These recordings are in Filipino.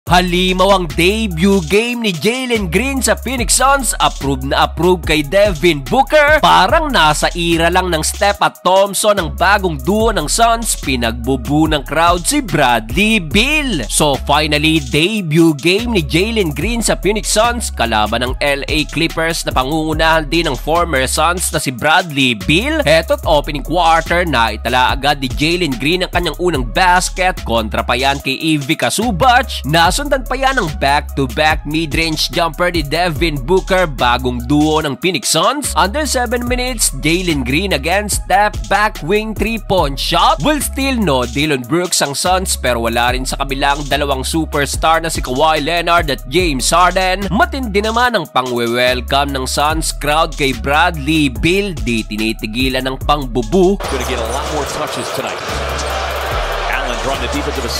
Halimaw ang debut game ni Jalen Green sa Phoenix Suns, approve na approve kay Devin Booker. Parang nasa era lang ng Steph at Thompson ang bagong duo ng Suns, pinagbubu ng crowd si Bradley Beal. So finally, debut game ni Jalen Green sa Phoenix Suns kalaban ng LA Clippers na pangungunahan din ng former Suns na si Bradley Beal. Heto't opening quarter na itala agad ni Jalen Green ang kanyang unang basket kontra pa yan kay Ivica Zubac. Nasundan pa yan ng back-to-back mid-range jumper ni Devin Booker, bagong duo ng Phoenix Suns. Under 7 minutes, Jalen Green again step back wing 3-point shot. Will still no Dillon Brooks ang Suns, pero wala rin sa kabilang dalawang superstar na si Kawhi Leonard at James Harden. Matindi naman ang pang-welcome ng Suns crowd kay Bradley Beal, di tinitigilan ng pangbubu. Gonna get a lot more touches tonight.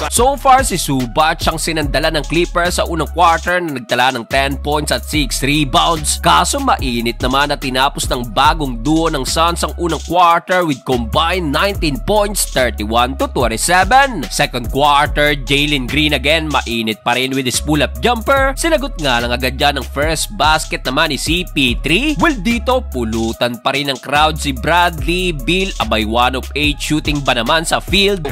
So far, si Zubac ang sinandala ng Clippers sa unang quarter na nagtala ng 10 points at 6 rebounds. Kaso mainit naman na tinapos ng bagong duo ng Suns ang unang quarter with combined 19 points, 31-27. Second quarter, Jalen Green again mainit pa rin with his pull-up jumper. Sinagot nga lang agad dyan ng first basket naman ni CP3. Well, dito pulutan pa rin ng crowd si Bradley Beal, abay 1 of 8 shooting ba naman sa field.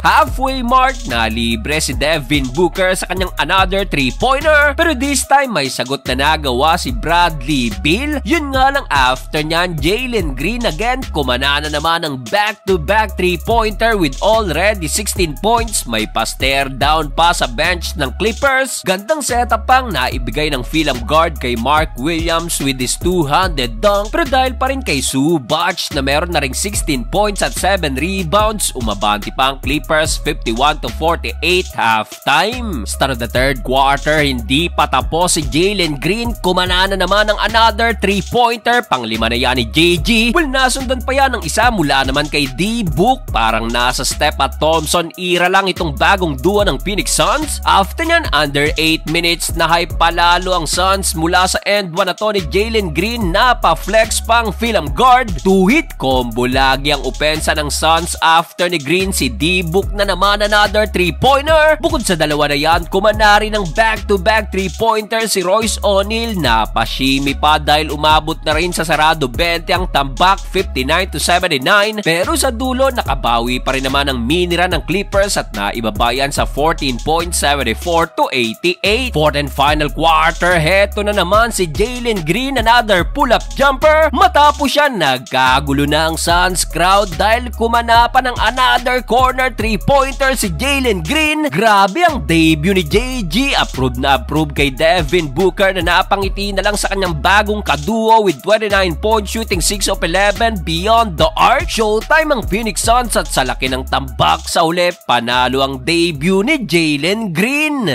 Halfway mark na libre si Devin Booker sa kanyang another 3-pointer, pero this time may sagot na nagawa si Bradley Beal. Yun nga lang after nyan, Jalen Green again kumana na naman ng back-to-back 3-pointer with already 16 points. May pa-stare down pa sa bench ng Clippers. Gandang setup pang naibigay ng Philem guard kay Mark Williams with his two-handed dunk, pero dahil pa rin kay Zubac na meron na ring 16 points at 7 rebounds, umabante pa ang Clippers 51-48 halftime. Start of the third quarter, hindi pa tapos si Jalen Green, kumana na naman ng another 3-pointer, pang-lima na yan ni JG. Well, nasundan pa yan ng isa mula naman kay D-Book. Parang nasa Steph at Thompson era lang itong bagong duo ng Phoenix Suns. After nyan, under 8 minutes na hype palalo ang Suns mula sa end 1 na to ni Jalen Green, napa-flex pang Philem guard. 2-hit combo lagi ang opensa ng Suns after ni Green. Si D-Book na naman another 3-pointer. Bukod sa dalawa na yan, kumana rin ng back-to-back 3-pointer si Royce O'Neal. Napashimi pa dahil umabot na rin sa sarado 20 ang tambak, 59-79. Pero sa dulo, nakabawi pa rin naman ang minira ng Clippers at naibabayan sa 14-74-88. Fourth and final quarter, heto na naman si Jalen Green, another pull-up jumper. Matapos siya, nagkagulo na ang Suns crowd dahil kumana pa ng another corner 3-pointer si Jalen Green. Grabe ang debut ni JG. Approve na approve kay Devin Booker na napangiti na lang sa kanyang bagong kaduo with 29 points, shooting 6 of 11 beyond the arc. Showtime ang Phoenix Suns at sa laki ng tambak sa uli, panalo ang debut ni Jalen Green.